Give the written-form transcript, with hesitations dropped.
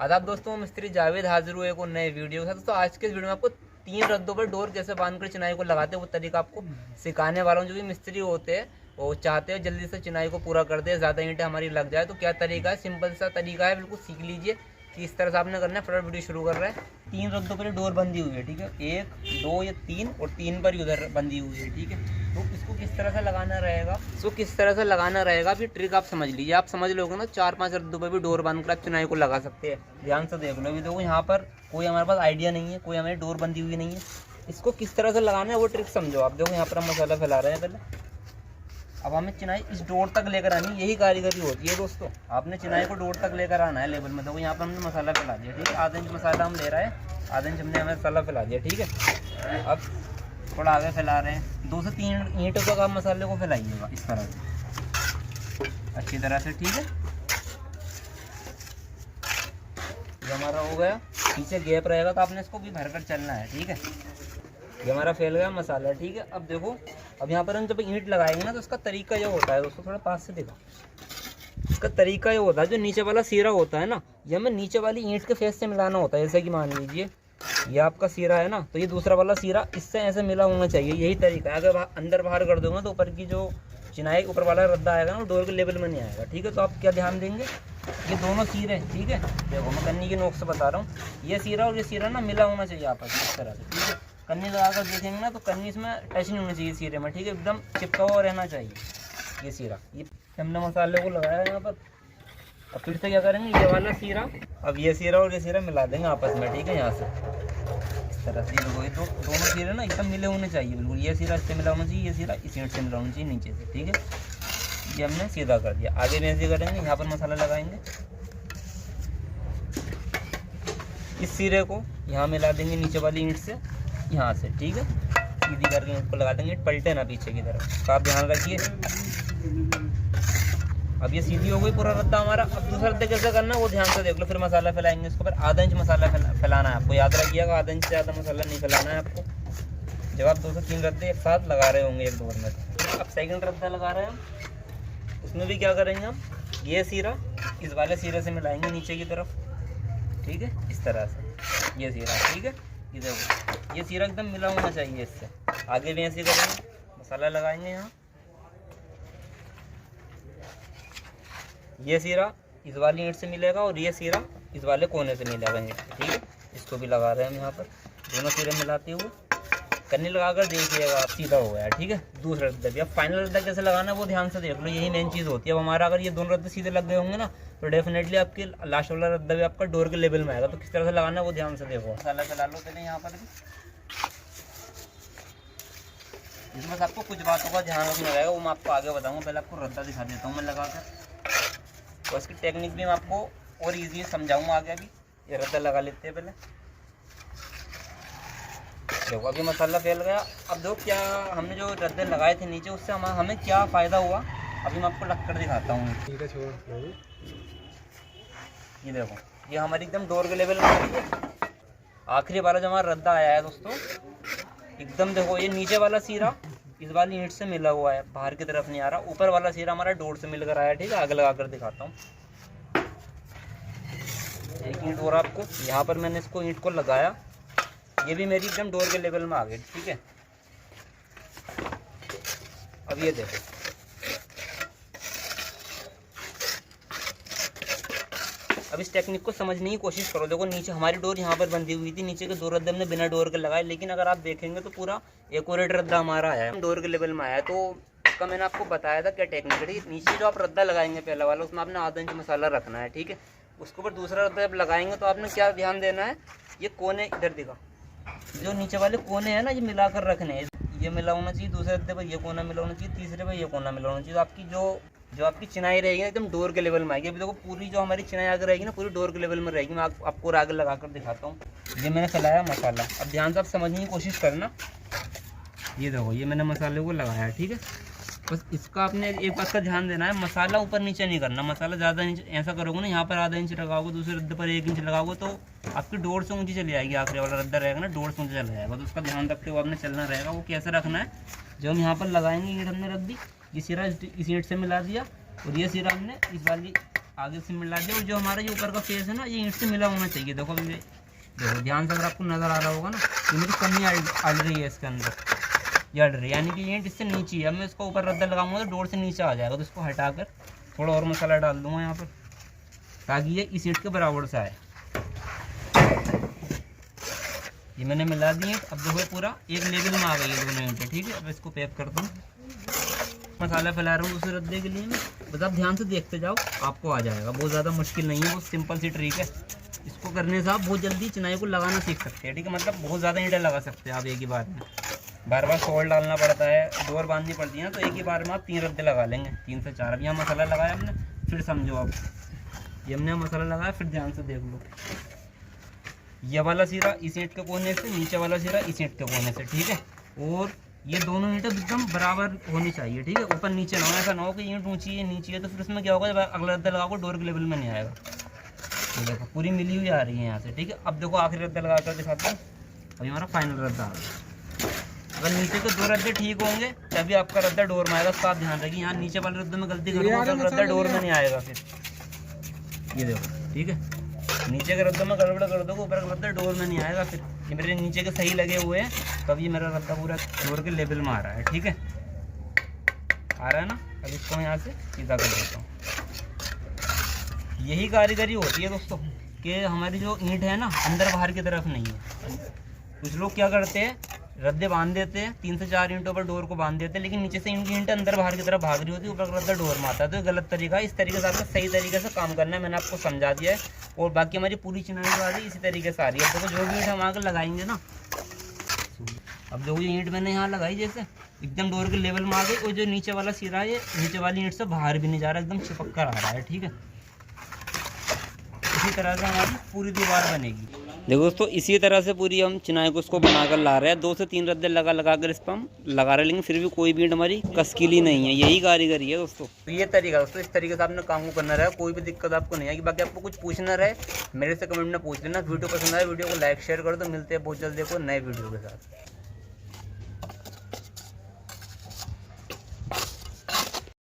आदाब दोस्तों, मिस्त्री जावेद हाजिर हुए एक और नए वीडियो के साथ। दोस्तों आज के इस वीडियो में आपको 3 रद्दों पर डोर कैसे बांधकर चिनाई को लगाते हैं वो तरीका आपको सिखाने वाला हूँ। जो भी मिस्त्री होते हैं वो चाहते हैं जल्दी से चिनाई को पूरा कर दे, ज़्यादा ईंटें हमारी लग जाए। तो क्या तरीका है, सिंपल सा तरीका है, बिल्कुल सीख लीजिए कि इस तरह से आपने करना है। फटाफट वीडियो शुरू कर रहे हैं। 3 रद्दों पर डोर बंधी हुई है, ठीक है, 1 2 या 3 और 3 पर उधर बंधी हुई है, ठीक है। तो इसको किस तरह से लगाना रहेगा, फिर ट्रिक आप समझ लीजिए। आप समझ लोगे ना, 4-5 रद्दों पर भी डोर बांधकर आप चिनाई को लगा सकते हैं। ध्यान से देख लो। अभी देखो यहाँ पर कोई हमारे पास आइडिया नहीं है, कोई हमारी डोर बंधी हुई नहीं है। इसको किस तरह से लगाना है वो ट्रिक समझो। आप देखो यहाँ पर हम मसाला फैला रहे हैं पहले। अब हमें चिनाई इस डोर तक लेकर आनी, यही कारीगरी होती है दोस्तों। आपने चिनाई को डोर तक लेकर आना है लेवल में। देखो यहाँ पर हमने मसाला फैला दिया, ठीक है। आधा इंच मसाला हम ले रहे हैं, आधा इंच हमने मसाला फैला दिया, ठीक है। अब थोड़ा आगे फैला रहे हैं, 2 से 3 ईंटों तक आप मसाले को फैलाइएगा इस तरह से अच्छी तरह से, ठीक है। ये हमारा हो गया। पीछे गैप रहेगा तो आपने इसको भी भर कर चलना है, ठीक है। ये हमारा फैल गया मसाला, ठीक है। अब देखो, अब यहाँ पर हम जब ईंट लगाएंगे ना तो इसका तरीका ये होता है दोस्तों, थोड़ा पास से देखो। इसका तरीका ये होता है, जो नीचे वाला सीरा होता है ना, ये हमें नीचे वाली ईंट के फेस से मिलाना होता है। जैसे कि मान लीजिए ये आपका सीरा है ना, तो ये दूसरा वाला सीरा इससे ऐसे मिला होना चाहिए। यही तरीका है। अगर अंदर बाहर कर दोगे तो ऊपर की जो चिनाई ऊपर वाला रद्दा आएगा ना, वो डोर के लेवल में नहीं आएगा, ठीक है। तो आप क्या ध्यान देंगे, ये दोनों सीरे, ठीक है। देखो मैं कन्नी के नोक से बता रहा हूँ, ये सीरा और ये सीरा ना मिला होना चाहिए आपस में इस तरह से, ठीक है। कन्नी लगाकर देखेंगे ना तो कन्नी इसमें टच नहीं होनी चाहिए सीरे में, ठीक है। एकदम चिपका हुआ रहना चाहिए ये सीरा। ये हमने मसाले को लगाया यहाँ पर। अब फिर से क्या करेंगे, ये वाला सीरा, अब ये सीरा और ये सीरा मिला देंगे आपस में, ठीक है। यहाँ से इस तरह से देखो, ये दोनों सीरे ना एकदम मिले होने चाहिए बिल्कुल। ये सीरा इससे मिला होना चाहिए, ये सीरा इस ईंट से मिला होना चाहिए नीचे से, ठीक है। ये हमने सीधा कर दिया। आगे भी ऐसे करेंगे, यहाँ पर मसाला लगाएंगे, इस सीरे को यहाँ मिला देंगे नीचे वाली ईंट से, यहाँ से, ठीक है। सीधी करके ईंट को लगा देंगे, पलटे ना पीछे की तरफ, तो आप ध्यान रखिए। अब ये सीधी हो गई पूरा रद्दा हमारा। अब दूसरा रद्दा कैसे करना है वो ध्यान से देख लो। फिर मसाला फैलाएंगे इसको, पर आधा इंच मसाला फैलाना है आपको, याद रखिएगा। आधा इंच से ज़्यादा मसाला नहीं फैलाना है आपको, जब आप 2 से 3 रद्दे एक साथ लगा रहे होंगे एक डोर में। अब सेकंड रद्दा लगा रहे हैं हम, उसमें भी क्या करेंगे हम, ये सीरा इस वाले सीरे से मिलाएंगे नीचे की तरफ, ठीक है, इस तरह से। ये सीरा, ठीक है, ये देखो, ये सीरा एकदम मिला होना चाहिए इससे। आगे भी ऐसे करेंगे, मसाला लगाएंगे यहाँ, ये सीरा इस वाली ईंट से मिलेगा और ये सीरा इस वाले कोने से मिलेगा ईंट, ठीक है। इसको भी लगा रहे हैं हम यहाँ पर, दोनों सीरे मिलाते हुए। कन्नी लगाकर देखिएगा आप, सीधा हो गया, ठीक है। दूसरा रद्दा भी। अब फाइनल रद्दा कैसे लगाना है वो ध्यान से देख लो, यही मेन चीज़ होती है। अब हमारा अगर ये दोनों रद्दे सीधे लग गए होंगे ना तो डेफिनेटली आपके लास्ट वाला रद्दा भी आपका डोर के लेवल में आएगा। तो किस तरह से लगाना है वो ध्यान से देखो। मसाला फैला लो पहले यहाँ पर भी। इसमें आपको कुछ बातों का ध्यान रखना रहेगा, वो मैं आपको आगे बताऊँगा। पहले आपको रद्दा दिखा देता हूँ मैं लगाकर, और इसकी टेक्निक भी मैं आपको और ईजी समझाऊंगा आगे। अभी ये रद्दा लगा लेते हैं पहले। देखो अभी मसाला फैल गया। अब देखो क्या हमने जो रद्दे लगाए थे नीचे, उससे हमें क्या फ़ायदा हुआ अभी मैं आपको लग कर दिखाता हूँ, ठीक है। छोड़, ये देखो, ये हमारी एकदम डोर के लेवल में आ रही है। आखिरी वाला जो हमारा रद्दा आया है दोस्तों, एकदम देखो, ये नीचे वाला सीरा इस वाली ईंट से मिला हुआ है, बाहर की तरफ नहीं आ रहा। ऊपर वाला सीरा हमारा डोर से मिलकर आया, ठीक है। आगे लगा कर दिखाता हूँ। एक ईंट और आपको, यहाँ पर मैंने इसको ईंट को लगाया, ये भी मेरी एकदम डोर के लेवल में आ गई, ठीक है। अब ये देखो, अब इस टेक्निक को समझने की कोशिश करो। देखो नीचे हमारी डोर यहाँ पर बंधी हुई थी, नीचे के 2 रद्दे हमने बिना डोर के लगाए, लेकिन अगर आप देखेंगे तो पूरा एक्यूरेट रद्दा हमारा आया है, डोर के लेवल में आया है। तो इसका मैंने आपको बताया था क्या टेक्निक है। नीचे जो आप रद्दा लगाएंगे पहला वाला, उसमें आपने आधा इंच मसाला रखना है, ठीक है। उसके ऊपर दूसरा रद्दा जब लगाएंगे तो आपने क्या ध्यान देना है, ये कोने इधर दिखा, जो नीचे वाले कोने हैं ना, ये मिलाकर रखने हैं। ये मिला होना चाहिए दूसरे रद्दे पर, ये कोना मिला होना चाहिए, तीसरे पर ये कोना मिला होना चाहिए। तो आपकी जो आपकी चिनाई रहेगी एकदम डोर के लेवल में आएगी। अभी देखो पूरी जो हमारी चिनाई आगे रहेगी ना, पूरी डोर के लेवल में रहेगी। मैं आपको आगे लगा कर दिखाता हूँ। ये मैंने फैलाया मसाला, अब ध्यान से आप समझने की कोशिश करना। ये देखो, ये मैंने मसाले को लगाया है, ठीक है। बस इसका आपने एक बात का ध्यान देना है, मसाला ऊपर नीचे नहीं करना। मसाला ज़्यादा इंच ऐसा करोगे ना, यहाँ पर आधा इंच लगाओगे, दूसरे रद्दे पर 1 इंच लगाओगे तो आपकी डोर से ऊँची चली जाएगी। आखिरी वाला रद्दा रहेगा ना, डोर से ऊँचा चला जाएगा। तो उसका ध्यान रखते हुए आपने चलना रहेगा। वो कैसे रखना है, जब हम यहाँ पर लगाएंगे ईंट हमने रख दी, ये सिरा इस ईंट से मिला दिया, और ये सिरा हमने इस वाली आगे से मिला दिया, और जो हमारा ये ऊपर का फेस है ना, ये ईंट से मिला होना चाहिए। देखो अभी देखो ध्यान से, अगर आपको नज़र आ रहा होगा ना, ईंट कमी अड़ रही है इसके अंदर, ये अड़ रही है, यानी कि ईंट इससे नीचे है। अब मैं इसको ऊपर रद्दा लगाऊंगा तो डोर से नीचे आ जाएगा, तो इसको हटाकर थोड़ा और मसाला डाल दूंगा यहाँ पर, ताकि ये इस ईंट के बराबर से आए। ये मैंने मिला दिए। अब देखो पूरा एक लेवल में आ गई है दोनों ईंटें, ठीक है। अब इसको पैक करता हूँ, मसाला फैला रहा हूँ दूसरे रद्दे के लिए मैं, बस आप ध्यान से देखते जाओ, आपको आ जाएगा। बहुत ज़्यादा मुश्किल नहीं है, बहुत सिंपल सी ट्रिक है। इसको करने से आप बहुत जल्दी चिनाई को लगाना सीख सकते हैं, ठीक है। मतलब बहुत ज़्यादा ईंटें लगा सकते हैं आप एक ही बार में। बार बार सोल डालना पड़ता है, डोर बांधनी पड़ती है ना, तो एक ही बार में आप 3 रद्दे लगा लेंगे, 3 से 4। अब यहाँ मसाला लगाया हमने, फिर समझो आप, ये हमने मसाला लगाया, फिर ध्यान से देख लो। ये वाला सिरा इस ईंट के कोने से, नीचे वाला सिरा इस ईंट के कोने से, ठीक है। और ये दोनों ईंटें एकदम बराबर होनी चाहिए, ठीक है। ऊपर नीचे ना हो, ऐसा ना हो कि ईंट ऊंची है नीची है, तो फिर उसमें क्या होगा, जब अगला रद्दा लगाओगे डोर के लेवल में नहीं आएगा। तो देखो पूरी मिली हुई आ रही है यहाँ से, ठीक है। अब देखो आखिरी रद्दा लगा कर दिखाता हूँ। अभी हमारा फाइनल रद्दा आ गया। अगर नीचे के 2 रद्दे ठीक होंगे तभी आपका रद्दा डोर में आएगा, उसका आप ध्यान रखिए। यहाँ नीचे वाले रद्दे में गलती करोगे तो रद्दा डोर में नहीं आएगा फिर। ये देखो, ठीक है, नीचे के रद्दों में गड़बड़ कर दोगे, ऊपर का रद्दा डोर में नहीं आएगा फिर। ये मेरे नीचे के सही लगे हुए हैं, तब ये मेरा रद्दा पूरा डोर के लेवल में आ रहा है, ठीक है। आ रहा है ना। अब इसको मैं यहाँ से सीधा कर देता हूँ। यही कारीगरी होती है दोस्तों, कि हमारी जो ईंट है ना, अंदर बाहर की तरफ नहीं है। कुछ लोग क्या करते हैं, रद्दे बांध देते हैं, 3 से 4 ईंटों पर डोर को बांध देते हैं, लेकिन नीचे से इनकी ईंटें अंदर बाहर की तरफ भाग रही होती है, ऊपर का रद्दा डोर में आता है, तो ये गलत तरीका है। इस तरीके से आपको सही तरीके से काम करना है, मैंने आपको समझा दिया है। और बाकी हमारी पूरी चिनाई जो आ रही है इसी तरीके से आ रही है। देखो जो भी ईंट हम आकर लगाएंगे ना, अब देखो ये ईंट मैंने यहाँ लगाई, जैसे एकदम डोर के लेवल में आ गई, और जो नीचे वाला सिरा है, नीचे वाली ईंट से बाहर भी नहीं जा रहा, एकदम चिपक कर आ रहा है, ठीक है। इसी तरह से हमारी पूरी दीवार बनेगी। देखो दोस्तों, इसी तरह से पूरी हम चिनाई को उसको बनाकर ला रहे हैं। 2 से 3 रद्दे लगा कर इस पर हम लगा रहे, लेकिन फिर भी कोई भी ईंट हमारी कसकीली नहीं है। यही कारीगरी है दोस्तों। तो ये तरीका दोस्तों, इस तरीके से आपने काम को करना रहा, कोई भी दिक्कत आपको नहीं आएगी। बाकी आपको कुछ पूछना रहे मेरे से कमेंट में पूछ लेना। वीडियो पसंद आए वीडियो को लाइक शेयर कर दो। मिलते हैं बहुत जल्दी को नए वीडियो के साथ।